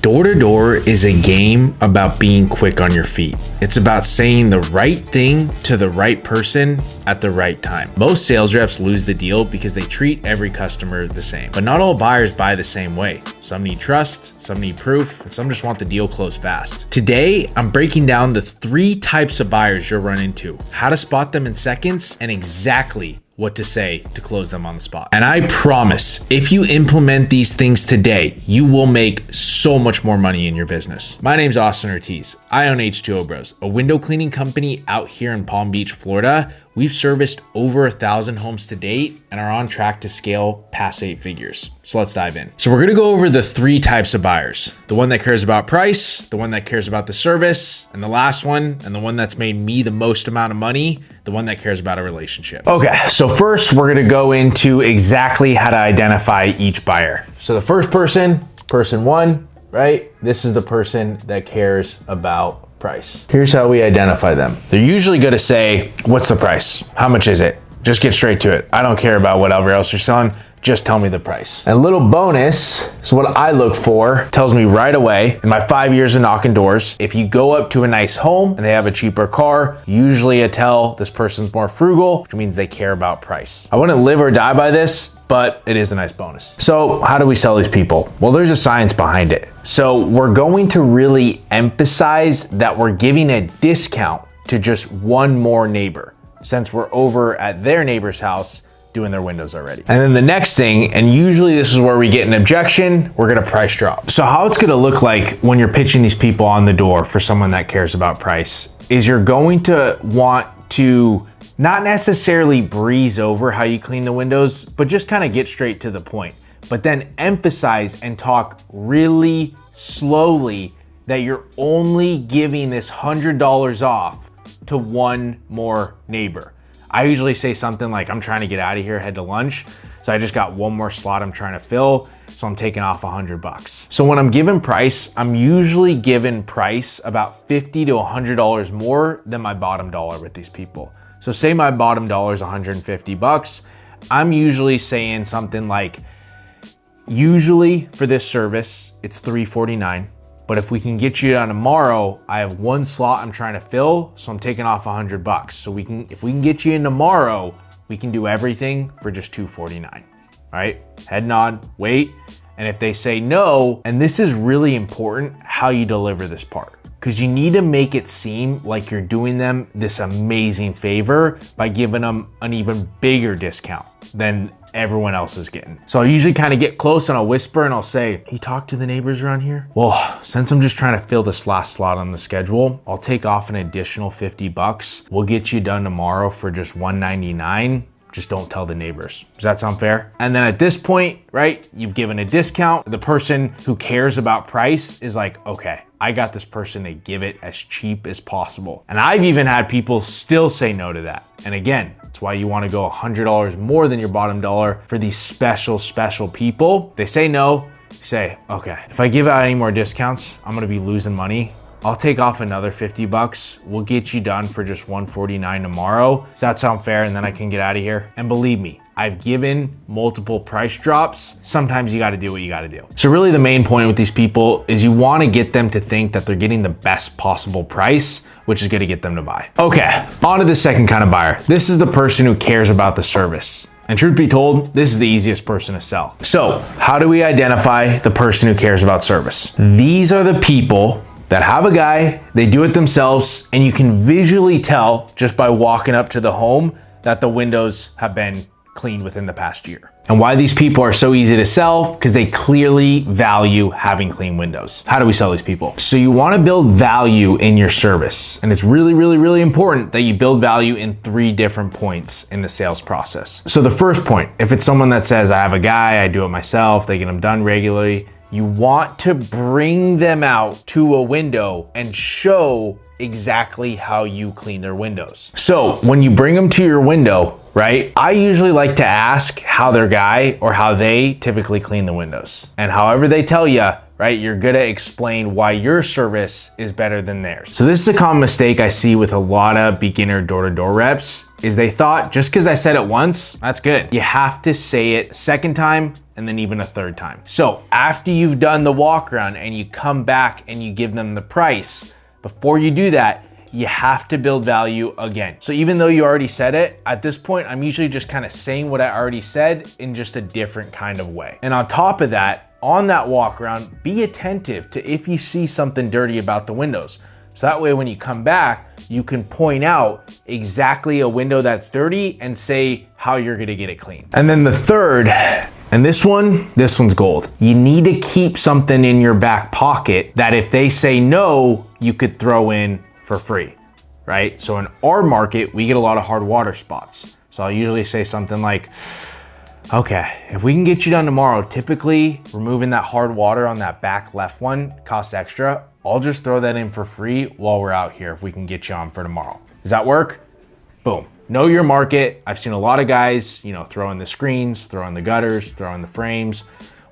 Door-to-door is a game about being quick on your feet. It's about saying the right thing to the right person at the right time. Most sales reps lose the deal because they treat every customer the same. But not all buyers buy the same way. Some need trust, some need proof, and some just want the deal closed fast. Today, I'm breaking down the 3 types of buyers you'll run into, how to spot them in seconds, and exactly what to say to close them on the spot. And I promise, if you implement these things today, you will make so much more money in your business. My name's Austin Ortiz. I own H2O Bros, a window cleaning company out here in Palm Beach, Florida. We've serviced over 1,000 homes to date and are on track to scale past 8 figures. So let's dive in. So we're gonna go over the 3 types of buyers. The one that cares about price, the one that cares about the service, and the last one, and the one that's made me the most amount of money, the one that cares about a relationship. Okay, so first we're gonna go into exactly how to identify each buyer. So the first person 1, right? This is the person that cares about price. Here's how we identify them. They're usually gonna say, what's the price? How much is it? Just get straight to it. I don't care about whatever else you're selling. Just tell me the price. And a little bonus is what I look for. Tells me right away in my 5 years of knocking doors, if you go up to a nice home and they have a cheaper car, usually I tell this person's more frugal, which means they care about price. I wouldn't live or die by this, but it is a nice bonus. So how do we sell these people? Well, there's a science behind it. So we're going to really emphasize that we're giving a discount to just one more neighbor, since we're over at their neighbor's house doing their windows already. And then the next thing, and usually this is where we get an objection, we're gonna price drop. So how it's gonna look like when you're pitching these people on the door for someone that cares about price is you're going to want to not necessarily breeze over how you clean the windows, but just kind of get straight to the point. But then emphasize and talk really slowly that you're only giving this $100 off to one more neighbor. I usually say something like, I'm trying to get out of here, head to lunch. So I just got one more slot I'm trying to fill. So I'm taking off $100. So when I'm giving price, I'm usually giving price about $50 to $100 more than my bottom dollar with these people. So say my bottom dollar is $150. I'm usually saying something like, usually for this service, it's $349. But if we can get you done tomorrow, I have one slot I'm trying to fill, so I'm taking off $100. So if we can get you in tomorrow, we can do everything for just $249. All right, head nod, wait. And if they say no, and this is really important, how you deliver this part, because you need to make it seem like you're doing them this amazing favor by giving them an even bigger discount than everyone else is getting. So I'll usually kind of get close and I'll whisper and I'll say, you talk to the neighbors around here? Well, since I'm just trying to fill this last slot on the schedule, I'll take off an additional $50. We'll get you done tomorrow for just $199. Just don't tell the neighbors. Does that sound fair? And then at this point, right, you've given a discount. The person who cares about price is like, okay, I got this person to give it as cheap as possible. And I've even had people still say no to that. And again, that's why you wanna go $100 more than your bottom dollar for these special people. If they say no, say, okay, if I give out any more discounts, I'm gonna be losing money. I'll take off another $50. We'll get you done for just $149 tomorrow. Does that sound fair? And then I can get out of here. And believe me, I've given multiple price drops. Sometimes you gotta do what you gotta do. So really the main point with these people is you wanna get them to think that they're getting the best possible price, which is gonna get them to buy. Okay, on to the second kind of buyer. This is the person who cares about the service. And truth be told, this is the easiest person to sell. So how do we identify the person who cares about service? These are the people that have a guy, they do it themselves, and you can visually tell just by walking up to the home that the windows have been cleaned within the past year. And why these people are so easy to sell? Because they clearly value having clean windows. How do we sell these people? So you want to build value in your service. And it's really important that you build value in 3 different points in the sales process. So the first point, if it's someone that says, I have a guy, I do it myself, they get them done regularly, you want to bring them out to a window and show exactly how you clean their windows. So when you bring them to your window, right, I usually like to ask how their guy or how they typically clean the windows. And however they tell you, right? You're gonna explain why your service is better than theirs. So this is a common mistake I see with a lot of beginner door-to-door reps, is they thought just because I said it once, that's good. You have to say it a second time and then even a third time. So after you've done the walk around and you come back and you give them the price, before you do that, you have to build value again. So even though you already said it, at this point, I'm usually just kind of saying what I already said in just a different kind of way. And on top of that, on that walk around, be attentive to if you see something dirty about the windows. So that way, when you come back, you can point out exactly a window that's dirty and say how you're gonna get it clean. And then the third, and this one's gold. You need to keep something in your back pocket that if they say no, you could throw in for free, right? So in our market, we get a lot of hard water spots. So I'll usually say something like, okay, if we can get you done tomorrow, typically removing that hard water on that back left one costs extra. I'll just throw that in for free while we're out here if we can get you on for tomorrow. Does that work? Boom. Know your market. I've seen a lot of guys, throw in the screens, throw in the gutters, throw in the frames,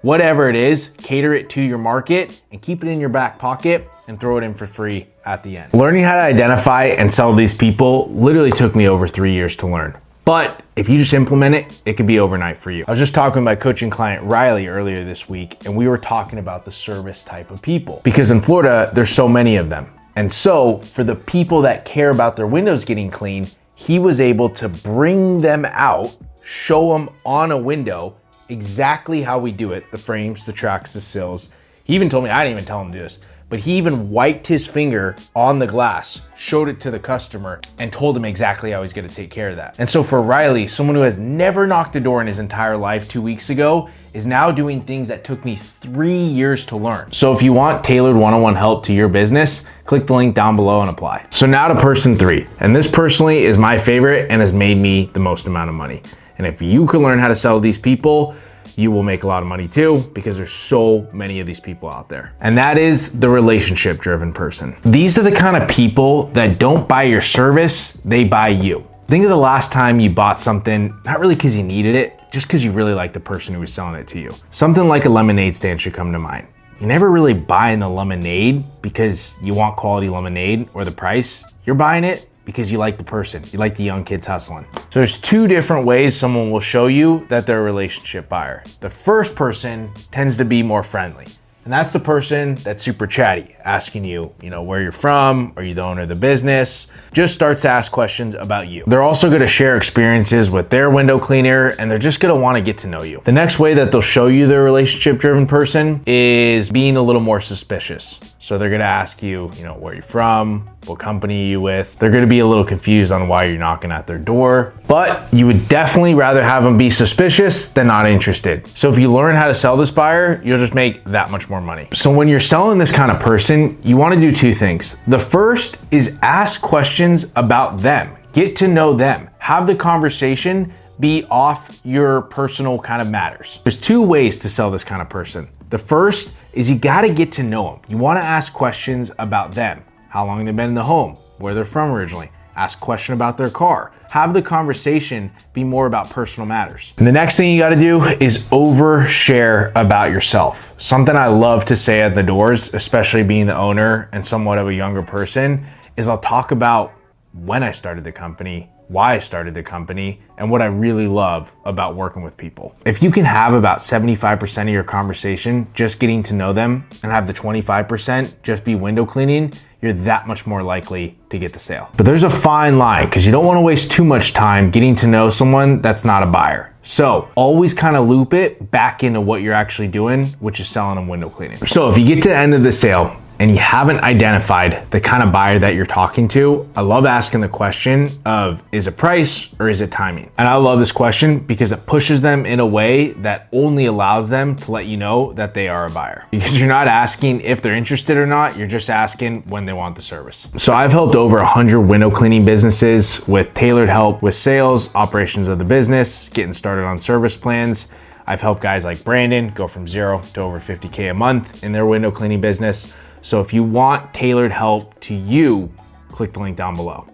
whatever it is, cater it to your market and keep it in your back pocket and throw it in for free at the end. Learning how to identify and sell these people literally took me over 3 years to learn. But if you just implement it, it could be overnight for you. I was just talking with my coaching client, Riley, earlier this week, and we were talking about the service type of people. Because in Florida, there's so many of them. And so for the people that care about their windows getting clean, he was able to bring them out, show them on a window exactly how we do it, the frames, the tracks, the sills. He even told me, I didn't even tell him to do this, but he even wiped his finger on the glass, showed it to the customer, and told him exactly how he's gonna take care of that. And so for Riley, someone who has never knocked a door in his entire life 2 weeks ago, is now doing things that took me 3 years to learn. So if you want tailored one-on-one help to your business, click the link down below and apply. So now to person 3. And this personally is my favorite and has made me the most amount of money. And if you can learn how to sell these people, you will make a lot of money too, because there's so many of these people out there. And that is the relationship driven person. These are the kind of people that don't buy your service, they buy you. Think of the last time you bought something, not really because you needed it, just because you really like the person who was selling it to you. Something like a lemonade stand should come to mind. You never really buy the lemonade because you want quality lemonade or the price. You're buying it because you like the person, you like the young kids hustling. So there's 2 different ways someone will show you that they're a relationship buyer. The first person tends to be more friendly. And that's the person that's super chatty, asking you, where you're from, are you the owner of the business? Just starts to ask questions about you. They're also gonna share experiences with their window cleaner, and they're just gonna wanna get to know you. The next way that they'll show you they're a relationship-driven person is being a little more suspicious. So they're gonna ask you, where you're from, what company are you with. They're gonna be a little confused on why you're knocking at their door, but you would definitely rather have them be suspicious than not interested. So if you learn how to sell this buyer, you'll just make that much more money. So when you're selling this kind of person, you wanna do 2 things. The first is ask questions about them. Get to know them. Have the conversation be off your personal kind of matters. There's 2 ways to sell this kind of person. The first is you gotta get to know them. You wanna ask questions about them. How long they've been in the home, where they're from originally. Ask a question about their car. Have the conversation be more about personal matters. And the next thing you gotta do is overshare about yourself. Something I love to say at the doors, especially being the owner and somewhat of a younger person, is I'll talk about when I started the company, why I started the company, and what I really love about working with people. If you can have about 75% of your conversation just getting to know them and have the 25% just be window cleaning, you're that much more likely to get the sale. But there's a fine line because you don't want to waste too much time getting to know someone that's not a buyer. So always kind of loop it back into what you're actually doing, which is selling them window cleaning. So if you get to the end of the sale and you haven't identified the kind of buyer that you're talking to, I love asking the question of, is it price or is it timing? And I love this question because it pushes them in a way that only allows them to let you know that they are a buyer. Because you're not asking if they're interested or not, you're just asking when they want the service. So I've helped over 100 window cleaning businesses with tailored help with sales, operations of the business, getting started on service plans. I've helped guys like Brandon go from 0 to over 50K a month in their window cleaning business. So if you want tailored help to you, click the link down below.